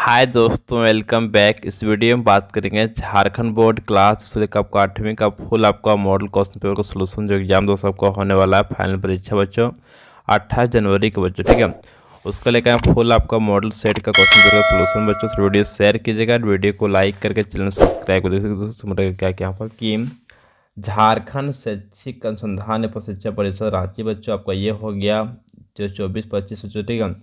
हाय दोस्तों, welcome back. इस video में बात करेंगे झारखंड बोर्ड क्लास 10 का आपका 8वीं का फुल आपका मॉडल क्वेश्चन पेपर का सोल्यूशन जो एग्जाम दोस्तों आपका होने वाला है फाइनल परीक्षा बच्चों 28 जनवरी के बच्चों, ठीक है। उसका लेकर फुल आपका मॉडल सेट का क्वेश्चन पेपर का सोल्यूशन बच्चों से वीडियो शेयर कीजिएगा, वीडियो को लाइक करके चैनल सब्सक्राइब कर दीजिएगा। दोस्तों क्या क्या यहाँ पर कि झारखंड शैक्षिक अनुसंधान एवं शिक्षा परिषद रांची बच्चों आपका ये हो गया जो 24-25 बच्चों, ठीक है।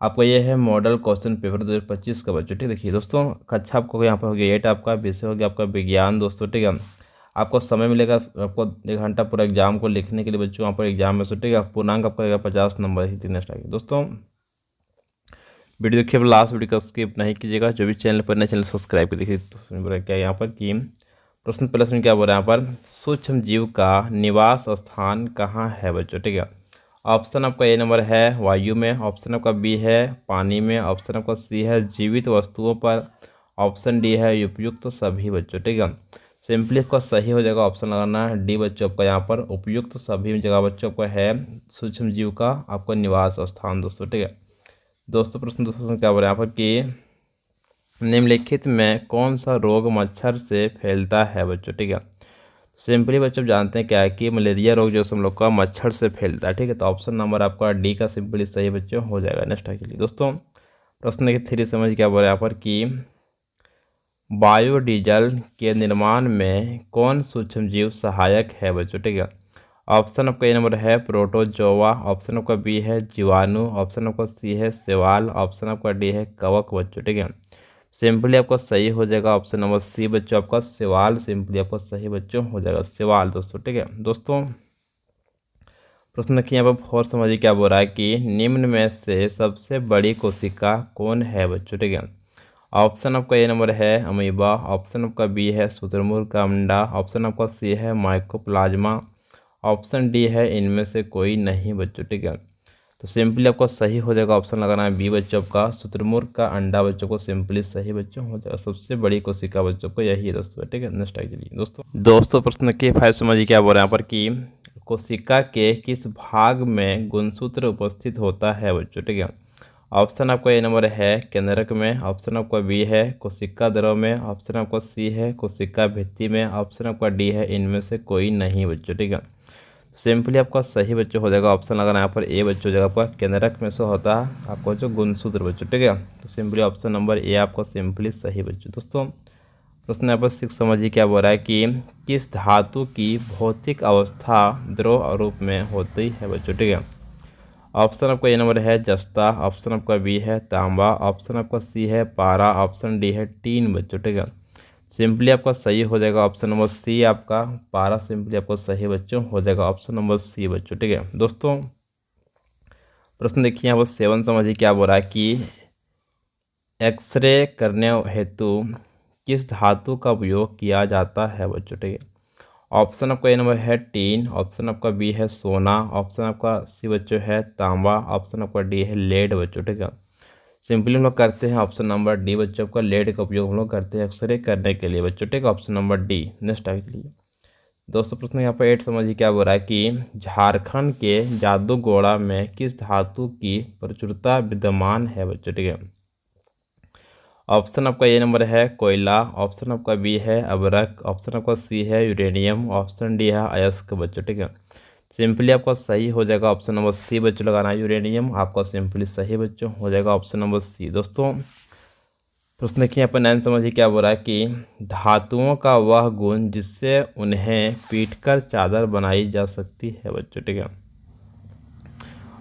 आपका ये है मॉडल क्वेश्चन पेपर 2025 का बच्चों, ठीक। देखिए दोस्तों, कक्षा आपको यहाँ पर हो गया 8, आपका विषय हो गया आपका विज्ञान दोस्तों, ठीक है। आपको समय मिलेगा आपको 1 घंटा पूरा एग्जाम को लिखने के लिए बच्चों। वहाँ पर एग्जाम में ठीक है पूर्णांक आपका 50 नंबर ही नेक्स्ट आगे दोस्तों। वीडियो देखिए लास्ट वीडियो का स्किप नहीं कीजिएगा। जो भी चैनल पर नए चैनल सब्सक्राइब कर देखिए। तो क्या यहाँ पर कि प्रश्न पहले सुन क्या बोल रहा है यहाँ पर, सूक्ष्म जीव का निवास स्थान कहाँ है बच्चों, ठीक है। ऑप्शन आपका ए नंबर है वायु में, ऑप्शन आपका बी है पानी में, ऑप्शन आपका सी है जीवित वस्तुओं पर, ऑप्शन डी है उपयुक्त सभी बच्चों, ठीक है। सिंपली आपका सही हो जाएगा ऑप्शन लगाना है डी बच्चों आपका यहाँ पर उपयुक्त सभी जगह बच्चों आपका है सूक्ष्म जीव का आपका निवास स्थान दोस्तों, ठीक है। दोस्तों प्रश्न क्या बोल रहे हैं यहाँ पर कि निम्नलिखित में कौन सा रोग मच्छर से फैलता है बच्चों, ठीक है। सिंपली बच्चों जानते हैं क्या है कि मलेरिया रोग जो हम लोग का मच्छर से फैलता है, ठीक है। तो ऑप्शन नंबर आपका डी का सिंपली सही बच्चों हो जाएगा। नेक्स्ट के लिए दोस्तों प्रश्न के 3 समझ क्या बोल रहे हैं यहाँ पर कि बायोडीजल के निर्माण में कौन सूक्ष्म जीव सहायक है बच्चों, ठीक है। ऑप्शन आपका ए नंबर है प्रोटोजोआ, ऑप्शन आपका बी है जीवाणु, ऑप्शन आपका सी है शैवाल, ऑप्शन आपका डी है कवक बच्चों, ठीक है। सिंपली आपका सही हो जाएगा ऑप्शन नंबर सी बच्चों आपका शैवाल, सिंपली आपका सही बच्चों हो जाएगा शैवाल दोस्तों, ठीक है। दोस्तों प्रश्न देखिए यहाँ पर 4 समझिए क्या बोल रहा है कि निम्न में से सबसे बड़ी कोशिका कौन है बच्चों, ठीक है। ऑप्शन आपका ए नंबर है अमीबा, ऑप्शन आपका बी है शुतुरमुर्ग का अंडा, ऑप्शन आपका सी है माइकोप्लाज्मा, ऑप्शन डी है इनमें से कोई नहीं बच्चों, ठीक है। तो सिंपली आपको सही हो जाएगा ऑप्शन लगाना है बी बच्चों का शुतुरमुर्ग का अंडा बच्चों को सिंपली सही बच्चों हो जाएगा। सबसे बड़ी कोशिका बच्चों को यही है दोस्तों, ठीक है। नेक्स्ट चलिए दोस्तों प्रश्न के 5 समझिए क्या बोल रहे हैं यहाँ पर कि कोशिका के किस भाग में गुणसूत्र उपस्थित होता है बच्चों, ठीक है। ऑप्शन आपका ए नंबर है केंद्रक में, ऑप्शन आपका बी है कोशिका द्रव में, ऑप्शन आपका सी है कोशिका भित्ति में, ऑप्शन आपका डी है इनमें से कोई नहीं बच्चों, ठीक है। सिंपली आपका सही बच्चों हो जाएगा ऑप्शन लगाना यहाँ पर ए बच्चों जगह पर केंद्रक में से होता है आपको जो गुणसूत्र बच्चों, ठीक है। तो सिंपली ऑप्शन नंबर ए आपका सिंपली सही बच्चों। दोस्तों प्रश्न यहाँ पर 6 समझिए क्या बोल रहा है कि किस धातु की भौतिक अवस्था द्रव रूप में होती है बच्चों, ठीक है। ऑप्शन आपका ए नंबर है जस्ता, ऑप्शन आपका बी है तांबा, ऑप्शन आपका सी है पारा, ऑप्शन डी है टीन बच्चों, ठीक है। सिंपली आपका सही हो जाएगा ऑप्शन नंबर सी आपका पारा, सिंपली आपको सही बच्चों हो जाएगा ऑप्शन नंबर सी बच्चों, ठीक है। दोस्तों प्रश्न देखिए यहाँ पर 7 समझिए क्या बोल रहा है कि एक्सरे करने हेतु किस धातु का उपयोग किया जाता है बच्चों, ठीक है। ऑप्शन आपका ए नंबर है टीन, ऑप्शन आपका बी है सोना, ऑप्शन आपका सी बच्चों है तांबा, ऑप्शन आपका डी है लेड बच्चों, ठीक है। सिंपली हम लोग करते हैं ऑप्शन नंबर डी बच्चों का लेड का उपयोग हम लोग करते हैं एक्सरे करने के लिए बच्चों, ठीक है। Option number D. नेक्स्ट आगे चलिए दोस्तों प्रश्न यहाँ पर 8 समझिए क्या बोल रहा है कि झारखंड के जादूगोड़ा में किस धातु की प्रचुरता विद्यमान है बच्चों, ठीक है। ऑप्शन आपका ए नंबर है कोयला, ऑप्शन आपका बी है अभ्रक, ऑप्शन आपका सी है यूरेनियम, ऑप्शन डी है अयस्क बच्चों, ठीक है। सिंपली आपका सही हो जाएगा ऑप्शन नंबर सी बच्चों लगाना है यूरेनियम, आपका सिंपली सही बच्चों हो जाएगा ऑप्शन नंबर सी। दोस्तों प्रश्न देखिए यहाँ पर 9 समझिए क्या बोल रहा है कि धातुओं का वह गुण जिससे उन्हें पीटकर चादर बनाई जा सकती है बच्चों, ठीक है।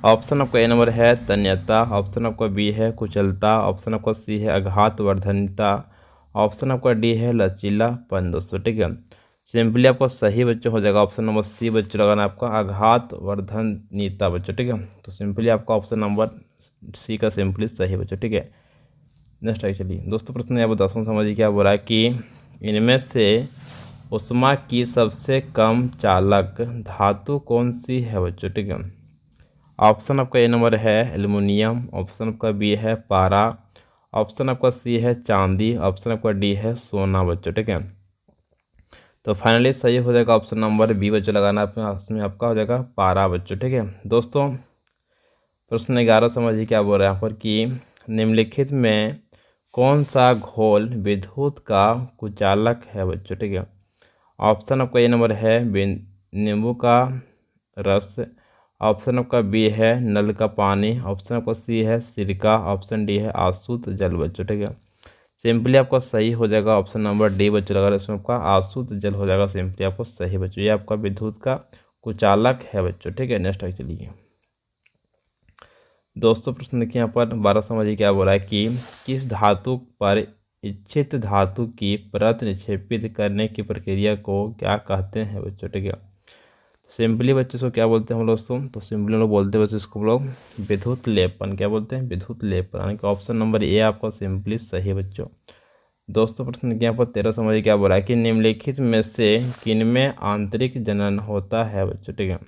ऑप्शन आपका ए नंबर है तन्यता, ऑप्शन आपका बी है कुचलता, ऑप्शन आपका सी है आघातवर्धनता, ऑप्शन आपका डी है लचीलापन दोस्तों, ठीक है। सिंपली आपका सही बच्चों हो जाएगा ऑप्शन नंबर सी बच्चों लगाना आपका आघातवर्धनीयता बच्चों, ठीक है। तो सिंपली आपका ऑप्शन नंबर सी का सिंपली सही बच्चों, ठीक है। नेक्स्ट आगे चलिए दोस्तों प्रश्न यहाँ पर 10वां समझिए क्या बोल रहा है कि इनमें से उष्मा की सबसे कम चालक धातु कौन सी है बच्चों, ठीक है। ऑप्शन आपका ए नंबर है एल्युमिनियम, ऑप्शन आपका बी है पारा, ऑप्शन आपका सी है चांदी, ऑप्शन आपका डी है सोना बच्चों, ठीक है। तो फाइनली सही हो जाएगा ऑप्शन नंबर बी बच्चों लगाना इसमें आपका हो जाएगा पारा बच्चों, ठीक है। दोस्तों प्रश्न 11 समझिए क्या बोल रहे हैं यहाँ पर कि निम्नलिखित में कौन सा घोल विद्युत का कुचालक है बच्चों? ठीक है, ऑप्शन आपका ए नंबर है नींबू का रस, ऑप्शन आपका बी है नल का पानी, ऑप्शन आपका सी है सिरका, ऑप्शन डी है आसूत जल बच्चों। ठीक है, सिंपली आपका सही हो जाएगा ऑप्शन नंबर डी बच्चों। अगर इसमें आपका आसूत जल हो जाएगा सिंपली आपको सही बच्चों, ये आपका विद्युत का कुचालक है बच्चों। ठीक है, नेक्स्ट आगे चलिए दोस्तों, प्रश्न देखिए यहाँ पर 12 समझिए क्या बोला है कि किस धातु पर इच्छित धातु की परत निक्षेपित करने की प्रक्रिया को क्या कहते हैं बच्चों? ठीक है, सिंपली बच्चों इसको क्या बोलते हैं हम दोस्तों? तो सिंपली हम लोग बोलते हैं बच्चों इसको हम लोग विद्युत लेपन। क्या बोलते हैं? विद्युत लेपन, यानी कि ऑप्शन नंबर ए आपका सिंपली सही है बच्चों। दोस्तों प्रश्न यहाँ पर 13 समझिए क्या बोला है कि निम्नलिखित में से किनमें आंतरिक जनन होता है बच्चों? ठीक है,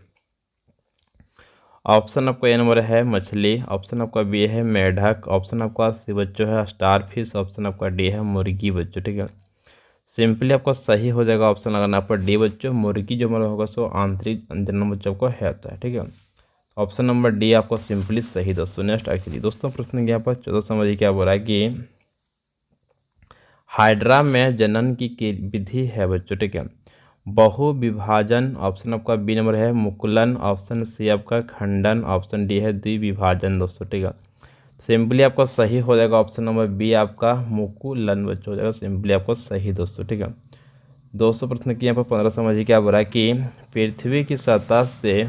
ऑप्शन आपका ए नंबर है मछली, ऑप्शन आपका बी है मेढक, ऑप्शन आपका सी बच्चों है स्टार फिश, ऑप्शन आपका डी है मुर्गी बच्चों। ठीक है, सिंपली आपका सही हो जाएगा ऑप्शन लगाना पर डी बच्चों, मुर्गी जो मतलब होगा सो आंतरिक जनन बच्चों को है होता है। ठीक है, ऑप्शन नंबर डी आपको सिंपली सही दोस्तों। नेक्स्ट एक्चुअली दोस्तों प्रश्न यहाँ पर 14 समझिए क्या बोल रहा है कि हाइड्रा में जनन की विधि है बच्चों। ठीक है, बहु विभाजन, ऑप्शन आपका बी नंबर है मुकुलन, ऑप्शन सी आपका खंडन, ऑप्शन डी है द्विविभाजन दोस्तों। ठीक है, सिंपली आपका सही हो जाएगा ऑप्शन नंबर बी आपका मुकुलन बच्चों हो जाएगा सिंपली आपको सही दोस्तों। ठीक है, दोस्तों प्रश्न की यहाँ पर 15 समझिए क्या बोला कि पृथ्वी की सतह से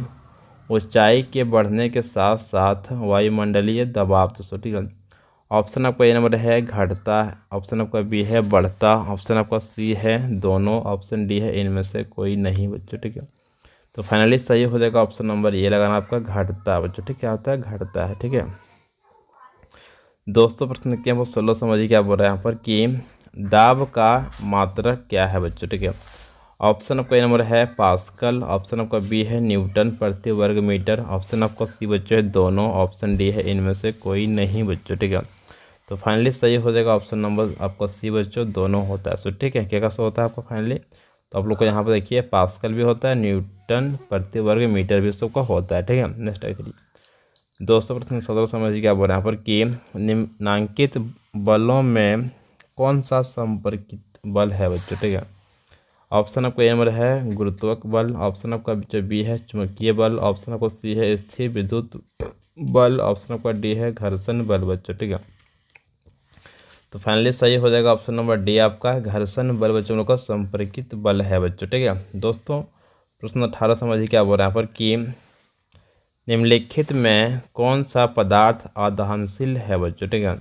ऊंचाई के बढ़ने के साथ साथ वायुमंडलीय दबाव दोस्तों। ठीक है, ऑप्शन आपका ए नंबर है घटता, ऑप्शन आपका बी है बढ़ता, ऑप्शन आपका सी है दोनों, ऑप्शन डी है इनमें से कोई नहीं बच्चों। ठीक है, तो फाइनली सही हो जाएगा ऑप्शन नंबर ए लगाना आपका घटता बच्चों। ठीक, क्या होता है? घटता है। ठीक है, दोस्तों प्रश्न क्या वो 16 समझिए क्या बोल रहा है यहाँ पर कि दाब का मात्रक क्या है बच्चों? ठीक है, ऑप्शन आपका ए नंबर है पास्कल, ऑप्शन आपका बी है न्यूटन प्रति वर्ग मीटर, ऑप्शन आपका सी बच्चों है दोनों, ऑप्शन डी है इनमें से कोई नहीं बच्चों। ठीक है, तो फाइनली सही हो जाएगा ऑप्शन नंबर आपका सी बच्चों दोनों होता है। सो ठीक है, क्या क्या सो होता है आपका फाइनली? तो आप लोग को यहाँ पर देखिए पास्कल भी होता है, न्यूटन प्रति वर्ग मीटर भी सबका होता है। ठीक है, नेक्स्ट आइए दोस्तों प्रश्न 17 समझिए क्या बोल रहे हैं यहाँ पर कि निम्नांकित बलों में कौन सा संपर्कित बल है बच्चों? ठीक है, ऑप्शन आपका ए नंबर है गुरुत्वक बल, ऑप्शन आपका जो बी है चुंबकीय बल, ऑप्शन आपका सी है स्थिर विद्युत बल, ऑप्शन आपका डी है घर्षण बल बच्चों। ठीक है, तो फाइनली सही हो जाएगा ऑप्शन नंबर डी आपका घर्षण बल बच्चों लोग का संपर्कित बल है बच्चों। ठीक है, दोस्तों प्रश्न 18 समझिए क्या बोल रहे हैं यहाँ पर कि निम्नलिखित में कौन सा पदार्थ अदहनशील है बच्चों? ठीक है,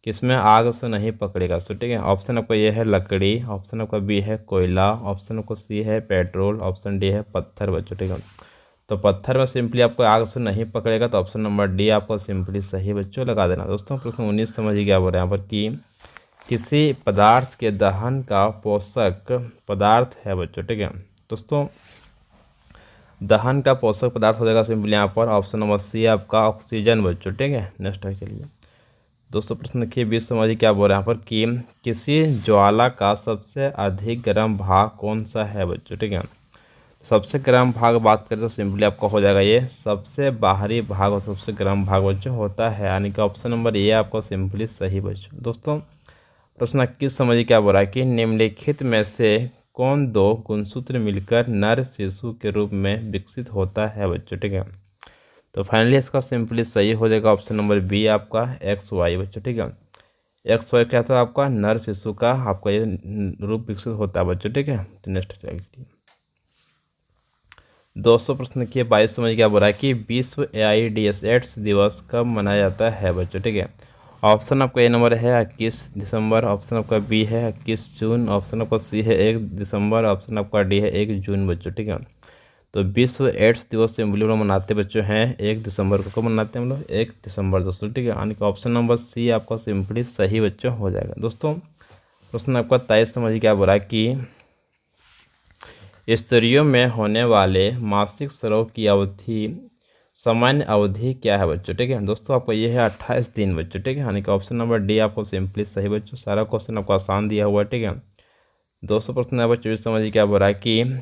किसमें आग से नहीं पकड़ेगा? सो ठीक है, ऑप्शन आपका ये है लकड़ी, ऑप्शन आपका बी है कोयला, ऑप्शन आपका सी है पेट्रोल, ऑप्शन डी है पत्थर बच्चों। ठीक है, तो पत्थर में सिंपली आपको आग से नहीं पकड़ेगा तो ऑप्शन नंबर डी आपको सिंपली सही बच्चों लगा देना। दोस्तों प्रश्न 19 समझिए क्या बोल रहे हैं यहाँ पर कि किसी पदार्थ के दहन का पोषक पदार्थ है बच्चों। ठीक है, दोस्तों दहन का पोषक पदार्थ हो जाएगा सिंपली यहाँ पर ऑप्शन नंबर सी आपका ऑक्सीजन बच्चों। ठीक है, नेक्स्ट है चलिए दोस्तों प्रश्न देखिए 20 समझिए क्या बोल रहे हैं यहाँ पर कि किसी ज्वाला का सबसे अधिक गर्म भाग कौन सा है बच्चों? ठीक है, सबसे गर्म भाग बात करें तो सिंपली आपका हो जाएगा ये सबसे बाहरी भाग और सबसे गर्म भाग बच्चों होता है, यानी कि ऑप्शन नंबर ए आपको सिंपली सही बच्चों। दोस्तों प्रश्न 21 समझिए क्या बोल रहा है कि निम्नलिखित में से कौन दो गुणसूत्र मिलकर नर शिशु के रूप में विकसित होता है बच्चों? ठीक है, तो फाइनली इसका सिंपली सही हो जाएगा ऑप्शन नंबर बी आपका एक्स वाई बच्चों। ठीक है, एक्स वाई क्या था आपका नर शिशु का आपका ये रूप विकसित होता है बच्चों। ठीक है, तो नेक्स्ट दोस्तों प्रश्न किए 22 समझ क्या बोल रहा है कि विश्व एड्स दिवस कब मनाया जाता है बच्चों? ठीक है, ऑप्शन आपका ए नंबर है 21 दिसंबर, ऑप्शन आपका बी है 21 जून, ऑप्शन आपका सी है 1 दिसंबर, ऑप्शन आपका डी है 1 जून बच्चों। ठीक है, तो विश्व एड्स दिवस हम लोग मनाते बच्चों हैं 1 दिसंबर को। कब मनाते हैं हम लोग? 1 दिसंबर दोस्तों। ठीक है, यानी कि ऑप्शन नंबर सी आपका सिंपली सही बच्चों हो जाएगा। दोस्तों प्रश्न आपका 23 समझिए क्या बोल रहा है कि स्त्रियों में होने वाले मासिक स्राव की अवधि सामान्य अवधि क्या है बच्चों? ठीक है, दोस्तों आपको ये है 28 दिन बच्चों। ठीक है, यानी कि ऑप्शन नंबर डी आपको सिंपली सही बच्चों। सारा क्वेश्चन आपको आसान दिया हुआ है। ठीक है, दोस्तों प्रश्न नंबर 24 समझिए क्या बोल रहा है कि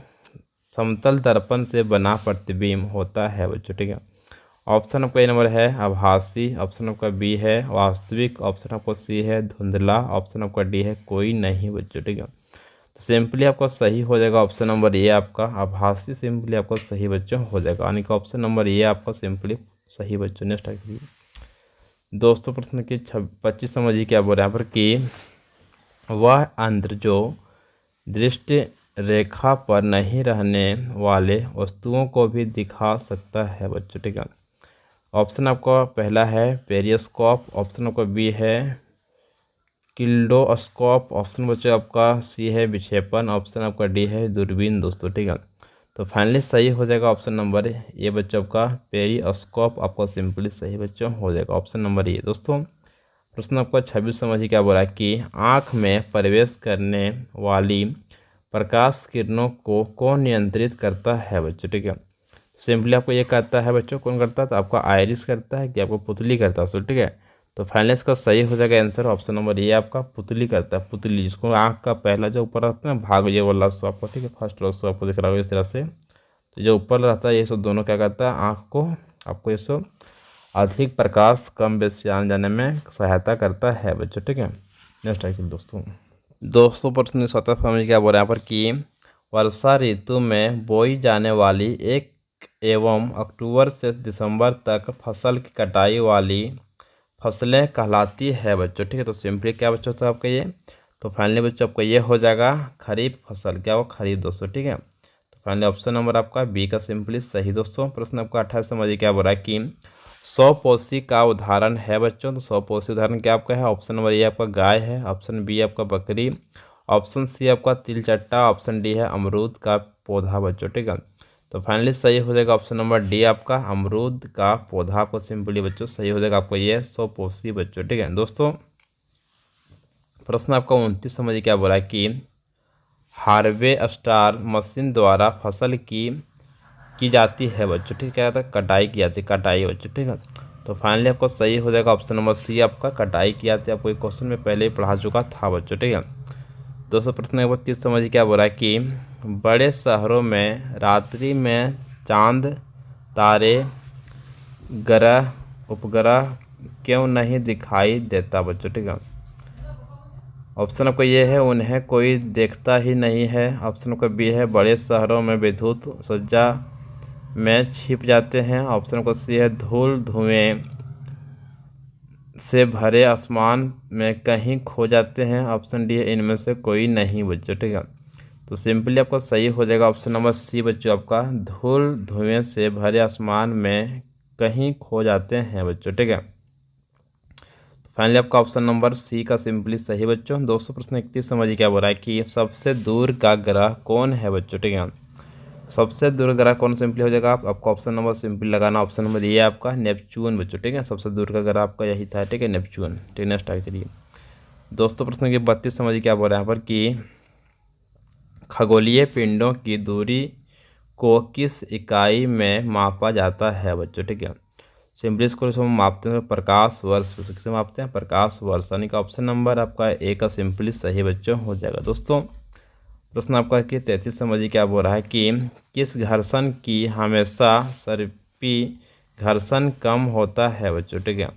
समतल दर्पण से बना प्रतिबिंब होता है बच्चों। ठीक है, ऑप्शन आपका ए नंबर है आभासी, ऑप्शन आपका बी है वास्तविक, ऑप्शन आपका सी है धुंधला, ऑप्शन आपका डी है कोई नहीं बच्चों। ठीक है, तो सिंपली आपका सही हो जाएगा ऑप्शन नंबर ए आपका आभासी, सिंपली आपका सही बच्चों हो जाएगा, यानी कि ऑप्शन नंबर ए आपका सिंपली सही बच्चों। नेक्स्ट आइए दोस्तों, प्रश्न की 25 समझिए क्या बोल रहे हैं यहाँ पर कि वह अंध्र जो दृष्टि रेखा पर नहीं रहने वाले वस्तुओं को भी दिखा सकता है बच्चों। ठीक है, ऑप्शन आपका पहला है पेरियोस्कोप, ऑप्शन आपका बी है किल्डोस्कोप, ऑप्शन बच्चों आपका सी है विक्षेपण, ऑप्शन आपका डी है दूरबीन दोस्तों। ठीक है, तो फाइनली सही हो जाएगा ऑप्शन नंबर ये बच्चों आपका पेरियोस्कोप आपका सिंपली सही बच्चों हो जाएगा ऑप्शन नंबर ये दोस्तों। प्रश्न आपका 26 समझिए क्या बोला कि आँख में प्रवेश करने वाली प्रकाश किरणों को कौन नियंत्रित करता है बच्चों। ठीक है, सिंपली आपको ये करता है बच्चों, कौन करता है, तो आपका आयरिस करता है कि आपको पुतली करता है। ठीक है, तो फाइनली इसका सही हो जाएगा आंसर ऑप्शन नंबर ये आपका पुतली करता है, पुतली जिसको आँख का पहला जो ऊपर रहता है ना भाग, ये वाला सो आपको, ठीक है, फर्स्ट वाला सो आपको दिख रहा होगा इस तरह से। तो जो ऊपर रहता है ये सब दोनों क्या करता है, आँख को आपको ये सब अधिक प्रकाश कम बेसी आने जाने में सहायता करता है बच्चों। ठीक है, नेक्स्ट आइए दोस्तों प्रश्न 17 समझ क्या बोल रहे हैं यहाँ पर कि वर्षा ऋतु में बोई जाने वाली एक एवं अक्टूबर से दिसंबर तक फसल की कटाई वाली फसलें कहलाती है बच्चों। ठीक है, तो सिंपली क्या बच्चों तो आपका ये, तो फाइनली बच्चों आपका ये हो जाएगा खरीफ फसल, क्या हो खरीफ दोस्तों। ठीक है, तो फाइनली ऑप्शन नंबर आपका बी का सिंपली सही दोस्तों। प्रश्न आपका 28 समझिए क्या बोल रहा है कि 100 पोषी का उदाहरण है बच्चों, तो 100 पोषी उदाहरण क्या आपका है, ऑप्शन नंबर ए आपका गाय है, ऑप्शन बी आपका बकरी, ऑप्शन सी आपका तिलचट्टा, ऑप्शन डी है अमरूद का पौधा बच्चों। ठीक है, तो फाइनली सही हो जाएगा ऑप्शन नंबर डी आपका अमरूद का पौधा आपको सिंपली बच्चों सही हो जाएगा आपको ये 100 पोषी बच्चों। ठीक है दोस्तों, प्रश्न आपका 29 समझिए क्या बोला है कि हार्वेस्टर मशीन द्वारा फसल की जाती है बच्चों। ठीक है, तो कटाई की जाती है, कटाई बच्चों। ठीक है, तो फाइनली आपको सही हो जाएगा ऑप्शन नंबर सी आपका कटाई की जाती है, आपको एक क्वेश्चन में पहले ही पढ़ा चुका था बच्चों। ठीक है दोस्तों, प्रश्न नंबर 30 समझिए क्या बोला है कि बड़े शहरों में रात्रि में चांद तारे ग्रह उपग्रह क्यों नहीं दिखाई देता बच्चों। ठीक है, ऑप्शन आपका ये है उन्हें कोई देखता ही नहीं है, ऑप्शन आपका बी है बड़े शहरों में विद्युत सज्जा में छिप जाते हैं, ऑप्शन आपका सी है धूल धुएं से भरे आसमान में कहीं खो जाते हैं, ऑप्शन डी है इनमें से कोई नहीं बच्चों। ठीक है, तो सिंपली आपका सही हो जाएगा ऑप्शन नंबर सी बच्चों आपका धूल धुएं से भरे आसमान में कहीं खो जाते हैं बच्चों। ठीक है, तो फाइनली आपका ऑप्शन नंबर सी का सिंपली सही बच्चों। दोस्तों प्रश्न 31 समझिए क्या बोल रहा है कि सबसे दूर का ग्रह कौन है बच्चों। ठीक है, सबसे दूर ग्रह कौन सिंपली हो जाएगा आपको ऑप्शन नंबर सिंपली लगाना, ऑप्शन नंबर ये आपका नेपच्यून बच्चों। ठीक है, सबसे दूर का ग्रह आपका यही था। ठीक है, नेपच्यून। ठीक, नेक्स्ट आगे चलिए दोस्तों, प्रश्न की 32 समझिए क्या बोल रहे हैं यहाँ पर कि खगोलीय पिंडों की दूरी को किस इकाई में मापा जाता है बच्चों। ठीक है, सिंपली इसको हम मापते हैं प्रकाश वर्ष, किसे मापते हैं प्रकाश वर्ष, यानी कि ऑप्शन नंबर आपका ए का सिंपली सही बच्चों हो जाएगा। दोस्तों प्रश्न आपका कि 33 समझिए क्या बोल रहा है कि किस घर्षण की हमेशा सर्पी घर्षण कम होता है बच्चों। ठीक है,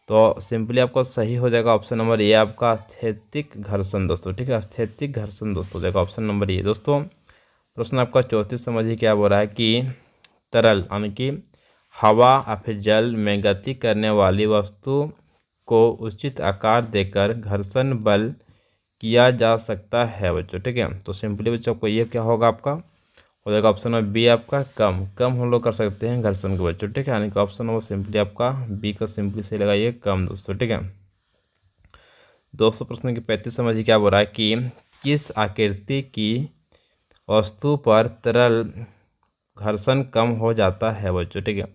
तो सिंपली आपको सही हो जाएगा ऑप्शन नंबर ए आपका स्थैतिक घर्षण दोस्तों। ठीक है, स्थैतिक घर्षण दोस्तों हो जाएगा ऑप्शन नंबर ए दोस्तों। प्रश्न आपका 34 समझिए क्या बोल रहा है कि तरल यानी कि हवा या फिर जल में गति करने वाली वस्तु को उचित आकार देकर घर्षण बल किया जा सकता है बच्चों। ठीक है, तो सिंपली बच्चों आपको ये क्या होगा आपका हो जाएगा ऑप्शन नंबर बी आपका कम कम हम लोग कर सकते हैं घर्षण को बच्चों। ठीक है, यानी कि ऑप्शन नंबर सिंपली आपका बी का सिंपली सही लगाइए कम दोस्तों। ठीक है दोस्तों, प्रश्न की 35 समझिए क्या बोल रहा है कि किस आकृति की वस्तु पर तरल घर्षण कम हो जाता है बच्चों। ठीक है,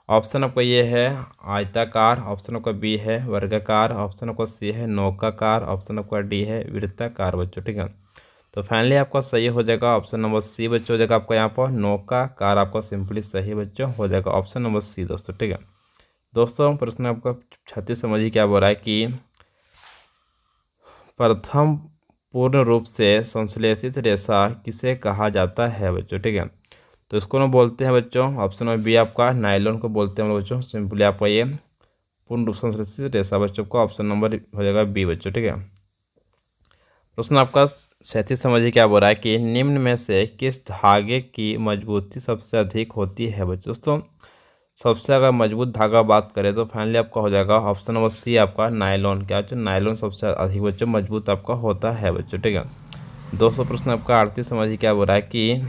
ऑप्शन आपका ये है आयताकार, ऑप्शन आपका बी है वर्गाकार, ऑप्शन आपका सी है नौकाकार, ऑप्शन आपका डी है वृत्ताकार बच्चों। ठीक है, तो फाइनली आपका सही हो जाएगा ऑप्शन नंबर सी बच्चों हो जाएगा आपका यहाँ पर नौकाकार आपका सिंपली सही बच्चों हो जाएगा ऑप्शन नंबर सी दोस्तों। ठीक है दोस्तों, प्रश्न आपका 36 समझिए क्या बोल रहा है कि प्रथम पूर्ण रूप से संश्लेषित रेशा किसे कहा जाता है बच्चों। ठीक है, तो इसको हम बोलते हैं बच्चों, ऑप्शन नंबर बी आपका नायलॉन को बोलते हैं हम लोग बच्चों। सिंपली आपका ये पूर्ण रूप से संश्लेषित रेशा बच्चों को ऑप्शन नंबर हो जाएगा बी बच्चों। ठीक है, प्रश्न आपका 37 समझिए क्या बोल रहा है कि निम्न में से किस धागे की मजबूती सबसे अधिक होती है बच्चों। दोस्तों सबसे अगर मजबूत धागा बात करें तो फाइनली आपका हो जाएगा ऑप्शन नंबर सी आपका नायलॉन। क्या बच्चों, नायलॉन सबसे अधिक बच्चों मजबूत आपका होता है बच्चों। ठीक है, 200 प्रश्न आपका 38 समझिए क्या बोल रहा है कि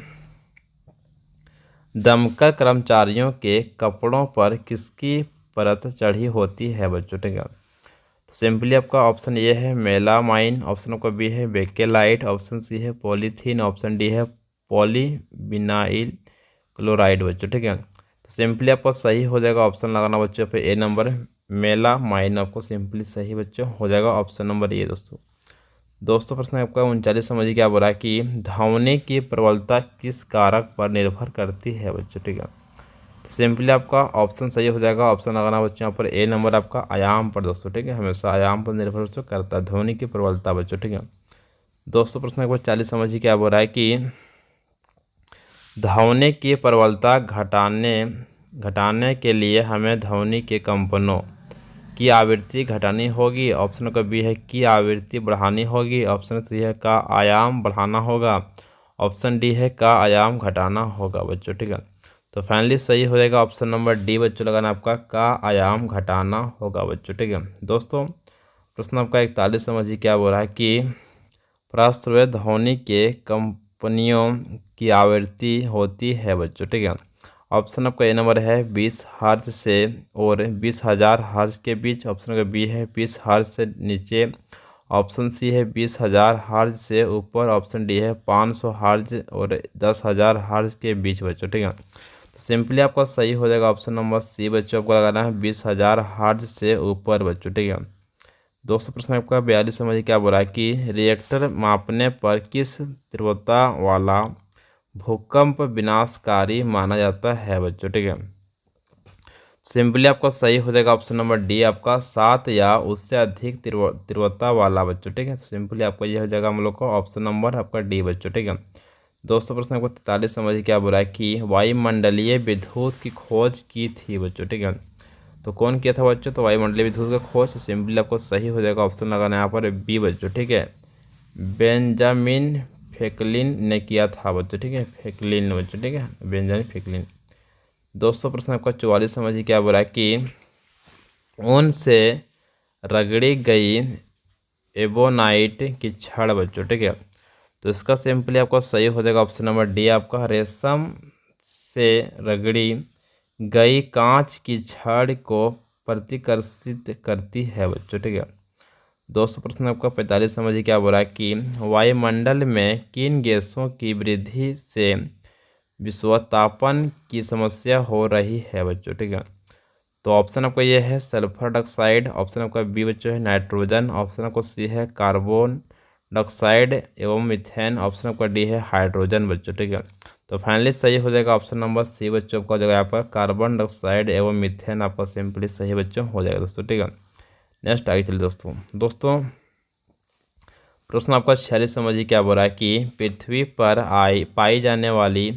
दमकल कर्मचारियों के कपड़ों पर किसकी परत चढ़ी होती है बच्चों। ठीक है, तो सिंपली आपका ऑप्शन ए है मेलामाइन, ऑप्शन आपका बी है बेकेलाइट, ऑप्शन सी है पॉलीथीन, ऑप्शन डी है पॉलीविनाइल क्लोराइड बच्चों। ठीक है, तो सिंपली आपका सही हो जाएगा ऑप्शन लगाना बच्चों पे ए नंबर मेलामाइन आपको सिंपली सही बच्चों हो जाएगा ऑप्शन नंबर ए। दोस्तों प्रश्न आपका 39 समझिए क्या बोला कि ध्वनि की प्रबलता किस कारक पर निर्भर करती है बच्चों। ठीक है, तो सिंपली आपका ऑप्शन सही हो जाएगा ऑप्शन लगाना बच्चों यहाँ पर ए नंबर आपका आयाम पर दोस्तों। ठीक है, हमेशा आयाम पर निर्भर बच्चों करता है ध्वनि की प्रबलता बच्चों। ठीक है, दोस्तों प्रश्न एक बार 40 समझिए क्या बोल रहा है कि ध्वनि की प्रबलता घटाने के लिए हमें ध्वनि के कंपनों की आवृत्ति घटानी होगी, ऑप्शन का बी है की आवृत्ति बढ़ानी होगी, ऑप्शन सी है का आयाम बढ़ाना होगा, ऑप्शन डी है का आयाम घटाना होगा बच्चों। ठीक है, तो फाइनली सही हो जाएगा ऑप्शन नंबर डी बच्चों लगाना आपका का आयाम घटाना होगा बच्चों। ठीक है, दोस्तों प्रश्न आपका 41 समझिए क्या बोल रहा है कि प्रस्रव्य ध्वनि के कंपनियों की आवृत्ति होती है बच्चों। ठीक है, ऑप्शन आपका ए नंबर है 20 हर्ट्ज से और 20,000 हर्ट्ज के बीच, ऑप्शन का बी है 20 हर्ट्ज से नीचे, ऑप्शन सी है 20,000 हर्ट्ज से ऊपर, ऑप्शन डी है 500 हर्ट्ज और 10,000 हर्ट्ज के बीच बच्चों। ठीक है, तो सिंपली आपका सही हो जाएगा ऑप्शन नंबर सी बच्चों, आपको लगाना है 20,000 हर्ट्ज से ऊपर बच्चों। ठीक है, दोस्तों प्रश्न आपका 42 समझिए क्या बोला है कि रिएक्टर मापने पर किस तीव्रता वाला भूकंप विनाशकारी माना जाता है बच्चों। ठीक है, सिंपली आपका सही हो जाएगा ऑप्शन नंबर डी आपका 7 या उससे अधिक तीव्रता वाला बच्चों। ठीक है, तो सिंपली आपका ये हो जाएगा हम लोग को ऑप्शन नंबर आपका डी बच्चों। ठीक है, दोस्तों प्रश्न आपको 43 समझिए क्या बोला है कि वायुमंडलीय विद्युत की खोज की थी बच्चों। ठीक है, तो कौन किया था बच्चों, तो वायुमंडलीय विद्युत का खोज सिंपली आपको सही हो जाएगा ऑप्शन लगाना यहाँ पर बी बच्चों। ठीक है, बेंजामिन फ्रैंकलिन ने किया था बच्चों। ठीक है, फ्रैंकलिन बच्चों। ठीक है, बेंजामिन फ्रैंकलिन। दोस्तों प्रश्न आपका 44 समझिए क्या बोला है कि ऊन से रगड़ी गई एबोनाइट की छड़ बच्चों। ठीक है, तो इसका सिंपली आपका सही हो जाएगा ऑप्शन नंबर डी आपका रेशम से रगड़ी गई कांच की छड़ को प्रतिकर्षित करती है बच्चों। ठीक है, दोस्तों प्रश्न आपका 45 समझिए क्या बोला है कि वायुमंडल में किन गैसों की वृद्धि से विस्फोटापन की समस्या हो रही है बच्चों। ठीक है, तो ऑप्शन आपका ये है सल्फर डाइऑक्साइड, ऑप्शन आपका बी बच्चों है नाइट्रोजन, ऑप्शन आपका सी है कार्बन डाइऑक्साइड एवं मीथेन, ऑप्शन आपका डी है हाइड्रोजन बच्चों। ठीक है, तो फाइनली सही हो जाएगा ऑप्शन नंबर सी बच्चों आपका जगह यहाँ पर कार्बन डाइऑक्साइड एवं मीथेन आपका सिंपली सही बच्चों हो जाएगा दोस्तों। ठीक है, नेक्स्ट आगे चलिए दोस्तों प्रश्न आपका 46 समझिए क्या बोल रहा है कि पृथ्वी पर पाई जाने वाली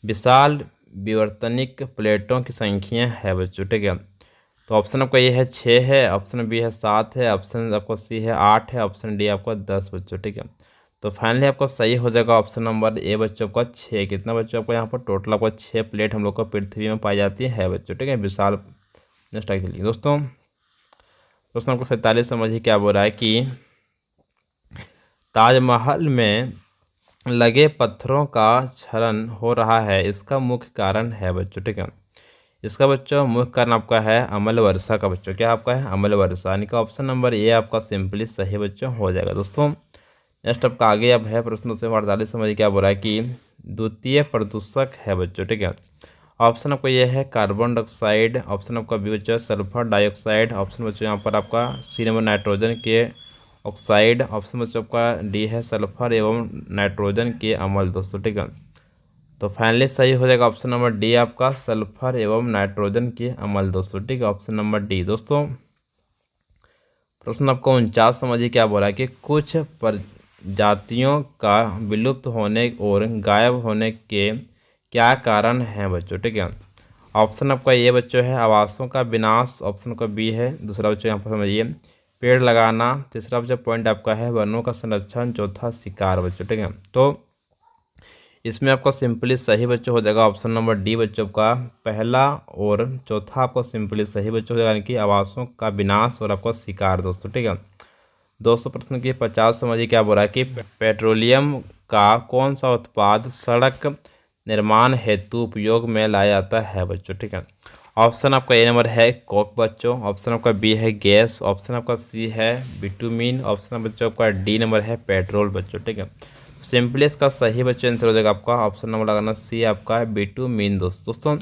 विशाल विवर्तनिक प्लेटों की संख्या है बच्चों। ठीक है, तो ऑप्शन आपका ये है 6 है, ऑप्शन बी है 7 है, ऑप्शन आपका सी है 8 है, ऑप्शन डी आपका 10 बच्चों। ठीक है, तो फाइनली आपका सही हो जाएगा ऑप्शन नंबर ए बच्चों का 6। कितना बच्चों आपको यहाँ पर टोटल आपका 6 प्लेट हम लोग को पृथ्वी में पाई जाती है बच्चों। ठीक है, विशाल। नेक्स्ट आगे चलिए दोस्तों आपको 47 समझिए क्या बोल रहा है कि ताजमहल में लगे पत्थरों का क्षरण हो रहा है, इसका मुख्य कारण है बच्चों। ठीक है, इसका बच्चों मुख्य कारण आपका है अम्ल वर्षा का बच्चों। क्या आपका है अम्ल वर्षा, यानी कि ऑप्शन नंबर ए आपका सिंपली सही बच्चों हो जाएगा दोस्तों। नेक्स्ट आपका आगे अब है प्रश्न 248 समझिए क्या बोल रहा है कि द्वितीय प्रदूषक है बच्चों। ठीक है, ऑप्शन आपका ये है कार्बन डाइऑक्साइड, ऑप्शन आपका बी बच्चों सल्फर डाइऑक्साइड, ऑप्शन बच्चों यहाँ पर आपका सी नंबर नाइट्रोजन के ऑक्साइड, ऑप्शन बच्चों आपका डी है सल्फर एवं नाइट्रोजन के अम्ल दोस्तों। ठीक है, तो फाइनली सही हो जाएगा ऑप्शन नंबर डी आपका सल्फर एवं नाइट्रोजन के अम्ल दोस्तों। ठीक है, ऑप्शन नंबर डी दोस्तों प्रश्न आपको 49 समझिए क्या बोला है कि कुछ प्रजातियों का विलुप्त होने और गायब होने के क्या कारण है बच्चों, ठीक है। ऑप्शन आपका ये बच्चों है आवासों का विनाश, ऑप्शन का बी है। दूसरा बच्चों यहाँ पर समझिए पेड़ लगाना। तीसरा बच्चों पॉइंट आपका है वनों का संरक्षण। चौथा शिकार बच्चों, ठीक है। तो इसमें आपका सिंपली सही बच्चों हो जाएगा ऑप्शन नंबर डी बच्चों का पहला, और चौथा आपका सिंपली सही बच्चों हो जाएगा, यानी कि आवासों का विनाश और आपका शिकार दोस्तों, ठीक है। दोस्तों प्रश्न की 50 समझिए क्या बोल रहा है कि पेट्रोलियम का कौन सा उत्पाद सड़क निर्माण हेतु उपयोग में लाया जाता है बच्चों, ठीक है। ऑप्शन आपका ए नंबर है कोक बच्चों, ऑप्शन आपका बी है गैस, ऑप्शन आपका सी है बिटुमिन, ऑप्शन बच्चों आपका डी नंबर है पेट्रोल बच्चों, ठीक है। सिंपली इसका सही बच्चों आंसर हो जाएगा आपका ऑप्शन नंबर लगाना सी आपका है बिटुमिन दोस्तों।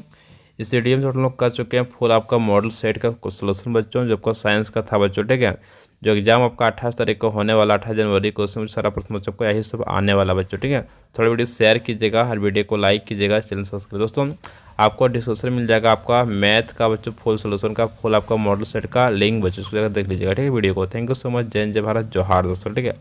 इस वीडियो में हम लोग कर चुके हैं फुल आपका मॉडल सेट का कुछ सोल्यूशन बच्चों, जो आपका साइंस का था बच्चों, ठीक है। जो एग्जाम आपका 28 तारीख को होने वाला 28 जनवरी को, उसमें सारा प्रश्न बच्चों को यही सब आने वाला बच्चों, ठीक है। थोड़ा वीडियो शेयर कीजिएगा, हर वीडियो को लाइक कीजिएगा, चैनल सब्सक्राइब दोस्तों। आपको डिस्क्रिप्शन मिल जाएगा आपका मैथ का बच्चों फुल सोल्यूशन का फुल आपका मॉडल सेट का लिंक बच्चों, उसको देख लीजिएगा, ठीक है वीडियो को। Thank you so much. जय हिंद, जय भारत, जोहार दोस्तों, ठीक है।